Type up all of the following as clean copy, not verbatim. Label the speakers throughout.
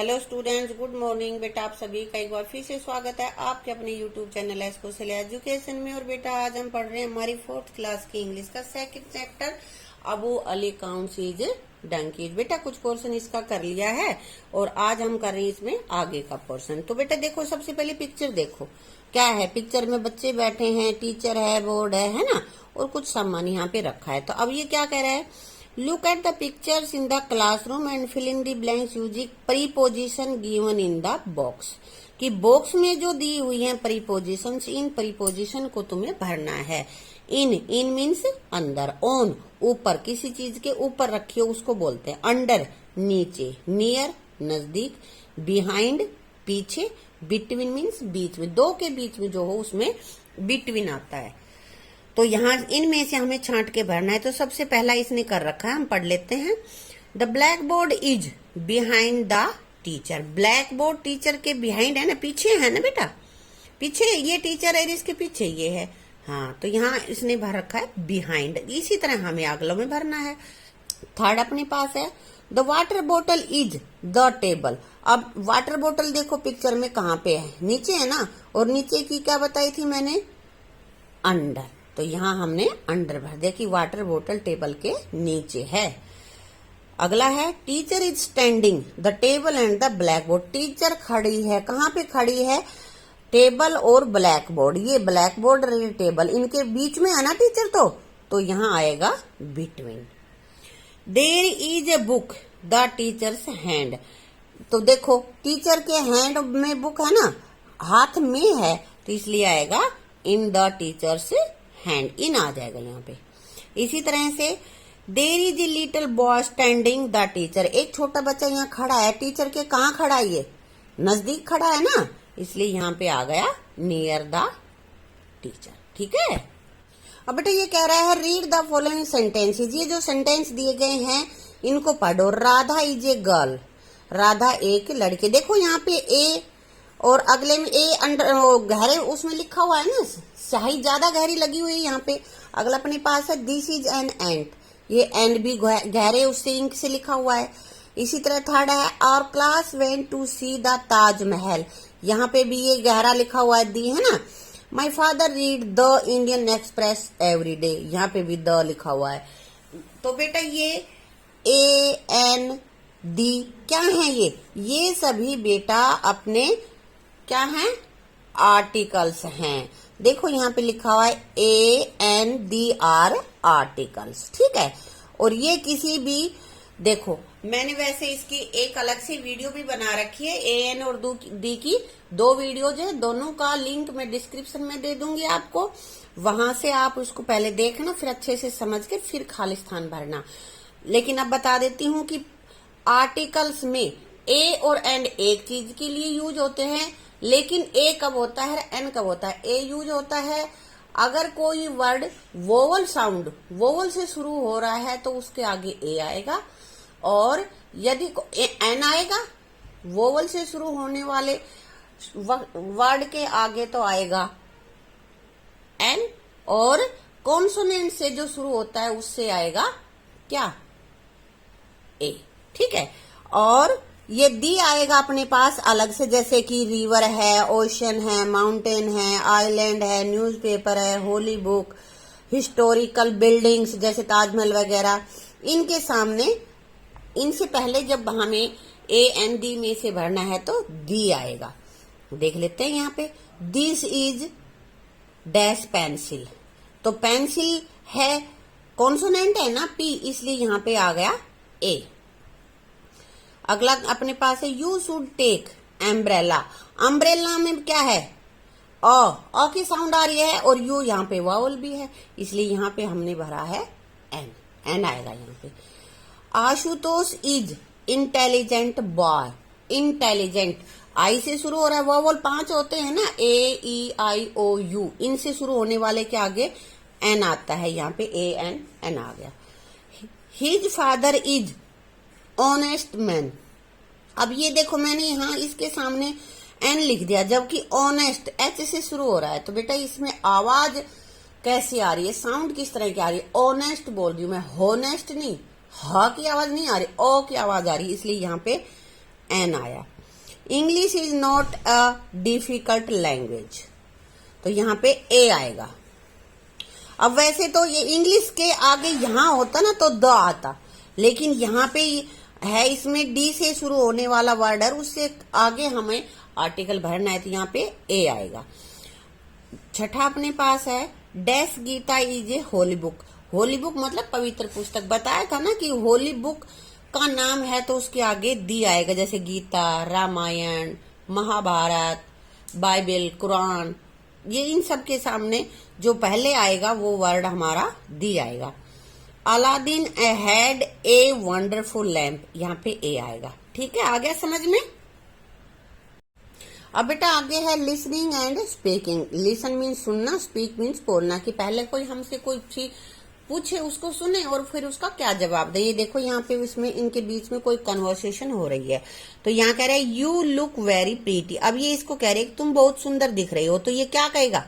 Speaker 1: Hello students, good morning. बेटा आप सभी का एक बार फिर से स्वागत है आपके अपने यूट्यूब चैनल एस्कोसेल एजुकेशन में। और बेटा आज हम पढ़ रहे हैं हमारी 4th क्लास की इंग्लिश का second chapter Abu Ali counts his donkeys. बेटा कुछ पोर्शन इसका कर लिया है और आज हम कर रहे हैं इसमें आगे का पोर्शन। तो बेटा देखो, सबसे पहले पिक्चर देखो क्या है। पिक्चर में बच्चे बैठे हैं, टीचर है, बोर्ड है ना, और कुछ सामान यहाँ पे रखा है। तो अब ये क्या कह रहा है, look at the pictures in the classroom and fill in the blanks using preposition given in the box. कि बॉक्स में जो दी हुई है प्रीपोजिशंस, इन प्रीपोजिशन को तुम्हें भरना है। इन मीन्स अंदर, ऑन ऊपर, किसी चीज के ऊपर रखियो उसको बोलते हैं अंडर नीचे, नियर नजदीक, बिहाइंड पीछे, बिटवीन मीन्स बीच में, दो के बीच में जो हो उसमें बिटवीन आता है। तो यहाँ इनमें से हमें छांट के भरना है। तो सबसे पहला इसने कर रखा है, हम पढ़ लेते हैं। The black board is behind the teacher. Black board teacher के बिहाइंड है ना, पीछे है ना बेटा, पीछे ये टीचर है, इसके पीछे ये है। हाँ, तो यहाँ इसने भर रखा है बिहाइंड। इसी तरह हमें अगला में भरना है। थर्ड अपने पास है, द वाटर बोतल इज द टेबल। अब वाटर बोतल देखो पिक्चर में कहाँ पे है, नीचे है ना, और नीचे की क्या बताई थी मैंने, अंडर। तो यहाँ हमने अंडर भर दिया कि वाटर बोतल टेबल के नीचे है। अगला है, teacher is standing the table and the black board. Teacher खड़ी है, कहाँ पे खड़ी है, टेबल और ब्लैक बोर्ड। ये ब्लैक बोर्ड और ये टेबल, इनके बीच में है ना टीचर, तो यहाँ आएगा between. There is a book the teacher's hand. तो देखो टीचर के हैंड में बुक है ना, हाथ में है, तो इसलिए आएगा in the teacher's hand, in आ जाएगा यहाँ पे। इसी तरह से there is a little boy standing the teacher. एक छोटा बच्चा यहाँ खड़ा है, टीचर के कहाँ खड़ा है, ये नजदीक खड़ा है ना, इसलिए यहाँ पे आ गया नियर द टीचर। ठीक है। अब बेटा ये कह रहा है, रीड द फॉलोइंग सेंटेंसेस। ये जो सेंटेंस दिए गए हैं इनको पढ़ो। Radha is a girl. Radha एक लड़की। देखो यहाँ पे ए और अगले में ए अंडर गहरे उसमें लिखा हुआ है ना, स्याही ज्यादा गहरी लगी हुई है यहाँ पे। अगला अपने पास है, दिस इज एन एंट। ये एंड भी गहरे उससे इंक से लिखा हुआ है। इसी तरह थर्ड है, our class went to see the Taj Mahal. यहाँ पे भी ये गहरा लिखा हुआ है, दी है ना। My father read the Indian express every day. यहाँ पे भी द लिखा हुआ है। तो बेटा ये ए एन डी क्या है, ये सभी बेटा अपने क्या हैं, आर्टिकल्स हैं। देखो यहाँ पे लिखा हुआ है A N D R articles. ठीक है। और ये किसी भी, देखो मैंने वैसे इसकी एक अलग से वीडियो भी बना रखी है, ए एन और डी की दो वीडियोज है, दोनों का लिंक मैं डिस्क्रिप्शन में दे दूंगी आपको। वहां से आप उसको पहले देखना, फिर अच्छे से समझ के फिर खाली स्थान भरना। लेकिन अब बता देती हूँ कि आर्टिकल्स में ए और एन एक चीज के लिए यूज होते हैं, लेकिन ए कब होता है, एन कब होता है। ए यूज होता है अगर कोई वर्ड वोवल साउंड, वोवल से शुरू हो रहा है तो उसके आगे ए आएगा, और यदि एन आएगा वोवल से शुरू होने वाले वर्ड के आगे तो आएगा एन, और कॉन्सोनेंट से जो शुरू होता है उससे आएगा क्या, ए। ठीक है। और ये दी आएगा अपने पास अलग से, जैसे कि रिवर है, ओशन है, माउंटेन है, आइलैंड है, न्यूज़पेपर है, होली बुक, हिस्टोरिकल बिल्डिंग्स जैसे ताजमहल वगैरह। इनके सामने, इनसे पहले जब हमें ए एन डी में से भरना है तो दी आएगा। देख लेते हैं यहाँ पे, दिस इज डैश पेंसिल। तो पेंसिल है, कॉन्सोनेंट है ना पी, इसलिए यहाँ पे आ गया ए। अगला अपने पास है, you should take umbrella. Umbrella में क्या है, अ की साउंड आ रही है, और यू यहाँ पे वावल भी है, इसलिए यहाँ पे हमने भरा है एन, एन आएगा यहाँ पे। Ashutosh is intelligent boy. Intelligent आई से शुरू हो रहा है, वावल 5 होते हैं ना, ए ई आई ओ यू, इनसे शुरू होने वाले के आगे एन आता है, यहाँ पे ए एन, एन आ गया। His father is honest man. अब ये देखो मैंने यहाँ इसके सामने एन लिख दिया, जबकि ऑनेस्ट एच से शुरू हो रहा है। तो बेटा इसमें आवाज कैसी आ रही है, साउंड किस तरह की आ रही है, ऑनेस्ट बोल रही हूँ मैं, होनेस्ट नहीं, ह की आवाज नहीं आ रही, ओ की आवाज आ रही है, इसलिए यहाँ पे एन आया। English is not a difficult language, तो यहाँ पे ए आएगा। अब वैसे तो ये इंग्लिश के आगे यहाँ होता ना तो द आता, लेकिन यहाँ पे है इसमें डी से शुरू होने वाला वर्ड है, उससे आगे हमें आर्टिकल भरना है, तो यहाँ पे ए आएगा। छठा अपने पास है dash Gita is a holy book. Holy book मतलब पवित्र पुस्तक। बताया था ना कि होली बुक का नाम है तो उसके आगे दी आएगा, जैसे गीता, रामायण, महाभारत, बाइबल, कुरान, ये इन सब के सामने जो पहले आएगा वो वर्ड हमारा दी आएगा। Aladdin had a wonderful lamp, यहाँ पे ए आएगा। ठीक है, आ गया समझ में। अब बेटा आगे है listening and speaking. Listen means सुनना, स्पीक मीन्स बोलना, कि पहले कोई हमसे कोई चीज पूछे उसको सुने और फिर उसका क्या जवाब दे। ये देखो यहाँ पे इसमें इनके बीच में कोई कन्वर्सेशन हो रही है, तो यहाँ कह रहा है यू लुक वेरी प्रीटी। अब ये इसको कह रहे तुम बहुत सुंदर दिख रही हो, तो ये क्या कहेगा?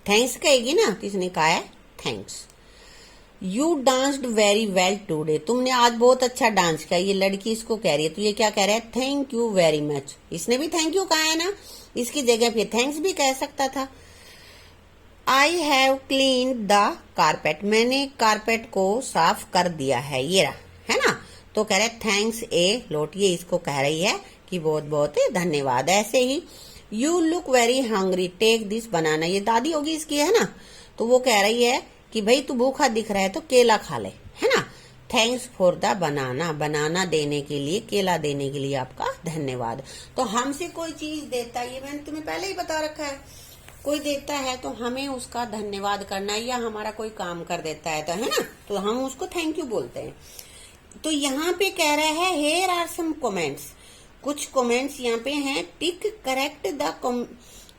Speaker 1: थैंक्स कहेगी ना, तो इसने कहा है thanks. You danced very well today, तुमने आज बहुत अच्छा डांस किया, ये लड़की इसको कह रही है, तो ये क्या कह रहा है? Thank you very much. इसने भी थैंक यू कहा है ना, इसकी जगह पे थैंक्स भी कह सकता था। I have clean the carpet, मैंने कारपेट को साफ कर दिया है, ये रहा, है ना। तो कह रहा है थैंक्स ए लोट, ये इसको कह रही है कि बहुत बहुत धन्यवाद। ऐसे ही you look very hungry take this banana, ये दादी होगी इसकी, है ना। तो वो कह रही है कि भाई तू भूखा दिख रहा है तो केला खा ले, है ना। थैंक्स फॉर द बनाना, बनाना देने के लिए, केला देने के लिए आपका धन्यवाद। तो हमसे कोई चीज देता है, ये मैंने तुम्हें पहले ही बता रखा है, कोई देता है तो हमें उसका धन्यवाद करना है, या हमारा कोई काम कर देता है तो, है ना, तो हम उसको थैंक यू बोलते हैं। तो यहाँ पे कह रहा है हेयर आर सम कमेंट्स, कुछ कमेंट्स यहाँ पे हैं। Tick correct the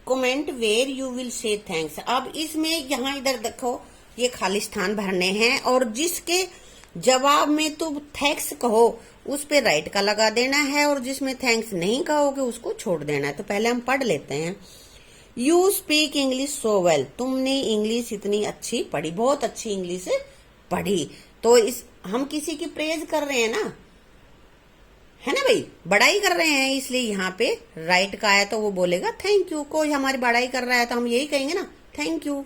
Speaker 1: comment where you will say thanks. अब इसमें यहाँ इधर देखो, ये खाली स्थान भरने हैं और जिसके जवाब में तुम थैंक्स कहो उस पे राइट का लगा देना है, और जिसमें थैंक्स नहीं कहोगे उसको छोड़ देना है। तो पहले हम पढ़ लेते हैं। You speak English so well, तुमने इंग्लिश इतनी अच्छी पढ़ी, बहुत अच्छी इंग्लिश पढ़ी। तो इस हम किसी की प्रेज कर रहे हैं ना, है ना भाई, बड़ाई कर रहे हैं, इसलिए यहाँ पे राइट का आया तो वो बोलेगा थैंक यू। कोई हमारी बड़ाई कर रहा है तो हम यही कहेंगे ना, thank you.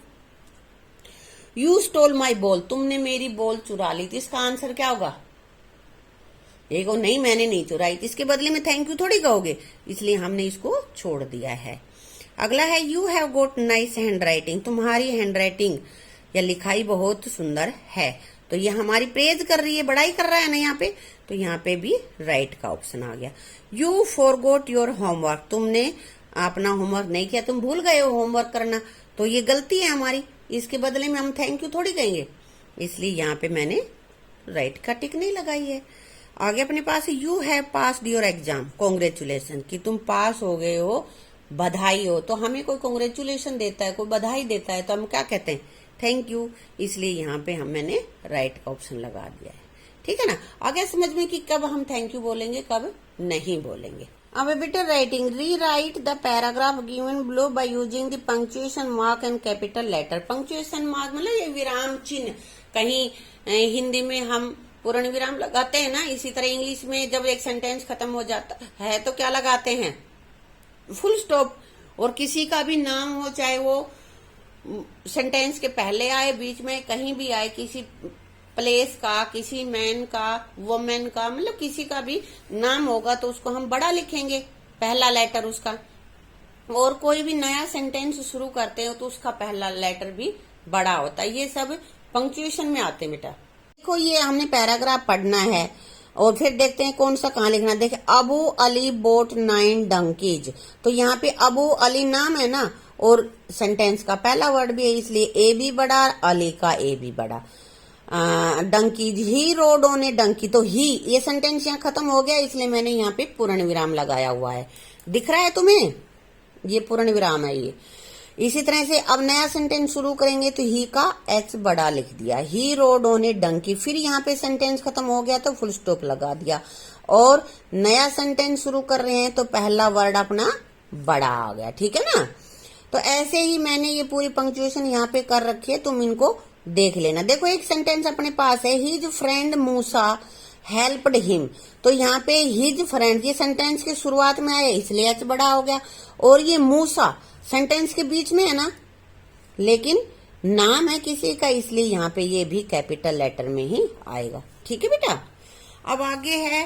Speaker 1: You stole my ball, तुमने मेरी बॉल चुरा ली, तो इसका आंसर क्या होगा? देखो नहीं, मैंने नहीं चुराई, इसके बदले में थैंक यू थोड़ी कहोगे, इसलिए हमने इसको छोड़ दिया है। अगला है you have got nice hand writing, तुम्हारी हैंड राइटिंग या लिखाई बहुत सुंदर है। तो ये हमारी प्रेज कर रही है, बड़ाई कर रहा है ना यहाँ पे, तो यहाँ पे भी राइट का ऑप्शन आ गया। यू फॉरगोट योर होमवर्क, तुमने अपना होमवर्क नहीं किया, तुम भूल गए हो होमवर्क करना, तो ये गलती है हमारी, इसके बदले में हम थैंक यू थोड़ी कहेंगे, इसलिए यहाँ पे मैंने राइट का टिक नहीं लगाई है। आगे अपने पास you have passed your exam, congratulation, कि तुम पास हो गए हो, बधाई हो। तो हमें कोई कॉन्ग्रेचुलेशन देता है, कोई बधाई देता है, तो हम क्या कहते हैं? Thank you. इसलिए यहाँ पे मैंने राइट का ऑप्शन लगा दिया है। ठीक है ना, आगे समझ में कि कब हम थैंक यू बोलेंगे, कब नहीं बोलेंगे। अब बेटा writing, rewrite the paragraph given below by using the punctuation mark and capital letter. Punctuation mark मतलब ये विराम चिन्ह, कहीं हिंदी में हम पूर्ण विराम लगाते हैं ना, इसी तरह इंग्लिश में जब एक सेंटेंस खत्म हो जाता है तो क्या लगाते हैं? Full stop. और किसी का भी नाम हो, चाहे वो सेंटेंस के पहले आए, बीच में, कहीं भी आए, किसी प्लेस का, किसी मैन का, वुमेन का, मतलब किसी का भी नाम होगा तो उसको हम बड़ा लिखेंगे, पहला लेटर उसका। और कोई भी नया सेंटेंस शुरू करते हो तो उसका पहला लेटर भी बड़ा होता है। ये सब पंक्चुएशन में आते हैं बेटा। देखो ये हमने पैराग्राफ पढ़ना है और फिर देखते हैं कौन सा कहाँ लिखना। देखे अबू अली बोट 9 डंकीज, तो यहाँ पे अबू अली नाम है ना, और सेंटेंस का पहला वर्ड भी है, इसलिए ए भी बड़ा, अली का ए भी बड़ा। डंकीज ही रोड ऑन ए डंकी, तो ही, ये सेंटेंस यहाँ खत्म हो गया, इसलिए मैंने यहाँ पे पूर्ण विराम लगाया हुआ है। दिख रहा है तुम्हें? ये पूर्ण विराम है ये। इसी तरह से अब नया सेंटेंस शुरू करेंगे तो ही का एच बड़ा लिख दिया, ही रोड ऑन ए डंकी। फिर यहाँ पे सेंटेंस खत्म हो गया तो फुल स्टॉप लगा दिया, और नया सेंटेंस शुरू कर रहे हैं तो पहला वर्ड अपना बड़ा आ गया। ठीक है ना, तो ऐसे ही मैंने ये पूरी पंक्चुएशन यहाँ पे कर रखी है, तुम इनको देख लेना। देखो एक सेंटेंस अपने पास है, हिज फ्रेंड मूसा हेल्प्ड हिम। तो यहाँ पे हिज फ्रेंड ये सेंटेंस के शुरुआत में आया इसलिए एच बड़ा हो गया, और ये मूसा सेंटेंस के बीच में है ना, लेकिन नाम है किसी का इसलिए यहाँ पे ये भी कैपिटल लेटर में ही आएगा। ठीक है बेटा। अब आगे है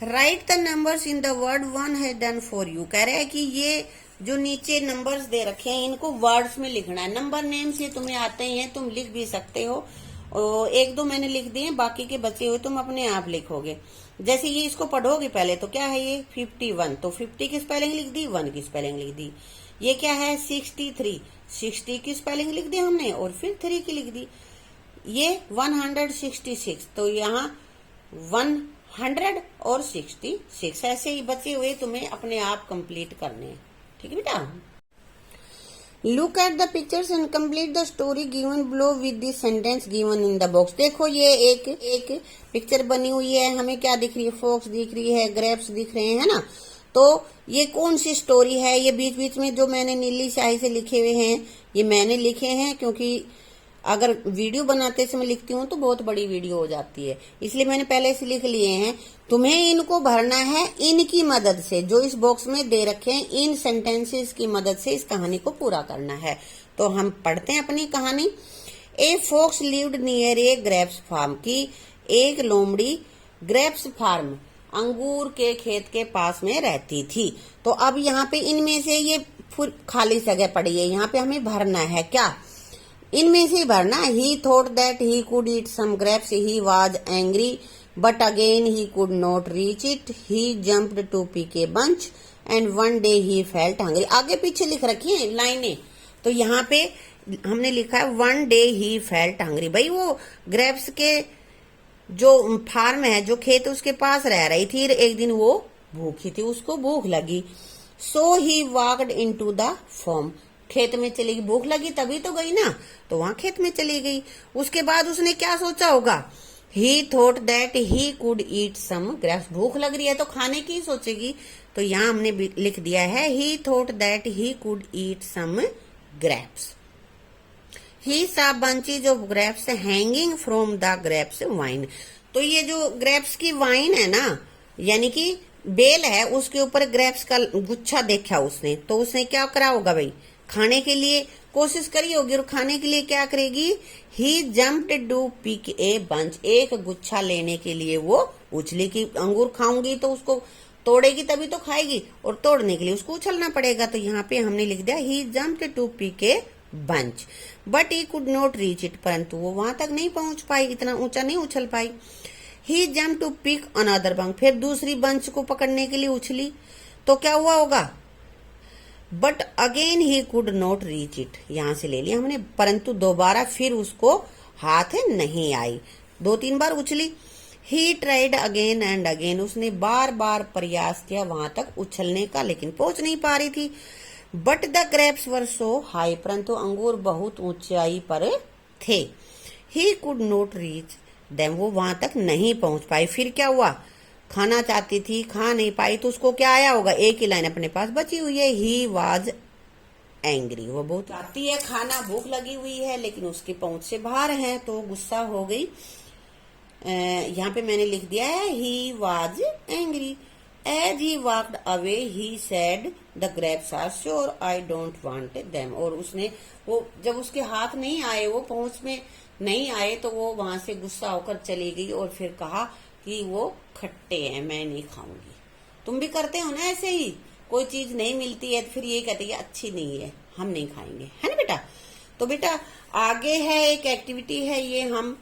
Speaker 1: right the numbers in the word one has done for you. कह रहे हैं कि ये जो नीचे नंबर्स दे रखे हैं इनको वर्ड्स में लिखना है। नंबर नेम्स ये तुम्हें आते ही हैं, तुम लिख भी सकते हो, और एक दो मैंने लिख दिए, बाकी के बचे हुए तुम अपने आप लिखोगे। जैसे ये इसको पढ़ोगे पहले तो क्या है ये 51, तो 50 की स्पेलिंग लिख दी, 1 की स्पेलिंग लिख दी। ये क्या है 63, 60 की स्पेलिंग लिख दी हमने और फिर 3 की लिख दी। ये 166, तो यहाँ 100 और 66, ऐसे ही बचे हुए तुम्हें अपने आप कंप्लीट करने हैं। ठीक है बेटा। Look at the pictures and complete the story given below with the sentence given in the box. देखो ये एक पिक्चर बनी हुई है, हमें क्या दिख रही है, फॉक्स दिख रही है, ग्रेप्स दिख रहे हैं ना। तो ये कौन सी स्टोरी है, ये बीच बीच में जो मैंने नीली स्याही से लिखे हुए हैं ये मैंने लिखे हैं, क्योंकि अगर वीडियो बनाते समय लिखती हूँ तो बहुत बड़ी वीडियो हो जाती है, इसलिए मैंने पहले से लिख लिए हैं। तुम्हें इनको भरना है इनकी मदद से, जो इस बॉक्स में दे रखे हैं इन सेंटेंसेस की मदद से इस कहानी को पूरा करना है। तो हम पढ़ते हैं अपनी कहानी। A fox lived near a grapes farm, की एक लोमड़ी ग्रेप्स फार्म अंगूर के खेत के पास में रहती थी। तो अब यहाँ पे इनमें से ये खाली जगह पड़ी है, यहाँ पे हमें भरना है क्या, इनमें से भरना। He thought that he could eat some grapes, he was angry but again he could not reach it, he jumped to pick a bunch and one day he felt hungry. आगे पीछे लिख रखी है लाइनें, तो यहाँ पे हमने लिखा है one day he felt hungry. भाई वो ग्रेप्स के जो फार्म है, जो खेत उसके पास रह रही थी, एक दिन वो भूखी थी, उसको भूख लगी। सो ही वॉक्ड इनटू द फार्म, खेत में चली गई, भूख लगी तभी तो गई ना, तो वहां खेत में चली गई। उसके बाद उसने क्या सोचा होगा, he thought that he could eat some grapes, भूख लग रही है तो खाने की ही सोचेगी, तो यहाँ हमने लिख दिया है he thought that he could eat some grapes. He saw bunches of grapes hanging from the grapes vine, तो ये जो ग्रेप्स की वाइन है ना, यानी कि बेल है, उसके ऊपर ग्रेप्स का गुच्छा देखा उसने, तो उसने क्या करा होगा भाई, खाने के लिए कोशिश करी होगी, और खाने के लिए क्या करेगी, he jumped to pick a bunch, एक गुच्छा लेने के लिए वो उछली कि अंगूर खाऊंगी तो उसको तोड़ेगी तभी तो खाएगी, और तोड़ने के लिए उसको उछलना पड़ेगा। तो यहाँ पे हमने लिख दिया he jumped to pick a bunch but he could not reach it, परंतु वो वहां तक नहीं पहुंच पाई, इतना ऊंचा नहीं उछल पाई। He jump to pick another bunch, फिर दूसरी बंच को पकड़ने के लिए उछली, तो क्या हुआ होगा, but again he could not reach it, यहां से ले लिया हमने, परंतु दोबारा फिर उसको हाथ नहीं आई, 2-3 बार उछली। He tried again and again, उसने बार बार प्रयास किया वहां तक उछलने का, लेकिन पहुंच नहीं पा रही थी। But the grapes were so high, परंतु अंगूर बहुत ऊंचाई पर थे। ही कुड नॉट रीच देम, वो वहां तक नहीं पहुंच पाई। फिर क्या हुआ, खाना चाहती थी, खा नहीं पाई, तो उसको क्या आया होगा, एक ही लाइन अपने पास बची हुई है, ही वाज एंग्री, वो बहुत चाहती है खाना, भूख लगी हुई है, लेकिन उसकी पहुंच से बाहर है, तो गुस्सा हो गई। यहाँ पे मैंने लिख दिया है he was angry. As he walked away he said the grapes are sure I don't want them, और उसने वो जब उसके हाथ नहीं आए, वो पहुंच में नहीं आए, तो वो वहां से गुस्सा होकर चली गई और फिर कहा कि वो खट्टे हैं, मैं नहीं खाऊंगी। तुम भी करते हो ना ऐसे ही, कोई चीज नहीं मिलती है तो फिर ये कहते हैं अच्छी नहीं है, हम नहीं खाएंगे, है ना बेटा। तो बेटा आगे है एक एक्टिविटी है, ये हम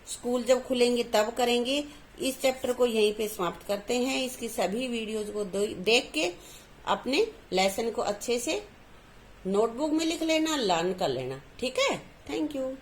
Speaker 1: स्कूल जब खुलेंगे तब करेंगे। इस चैप्टर को यहीं पे समाप्त करते हैं। इसकी सभी वीडियोज को देख के अपने लेसन को अच्छे से नोटबुक में लिख लेना, लर्न कर लेना, ठीक है। Thank you.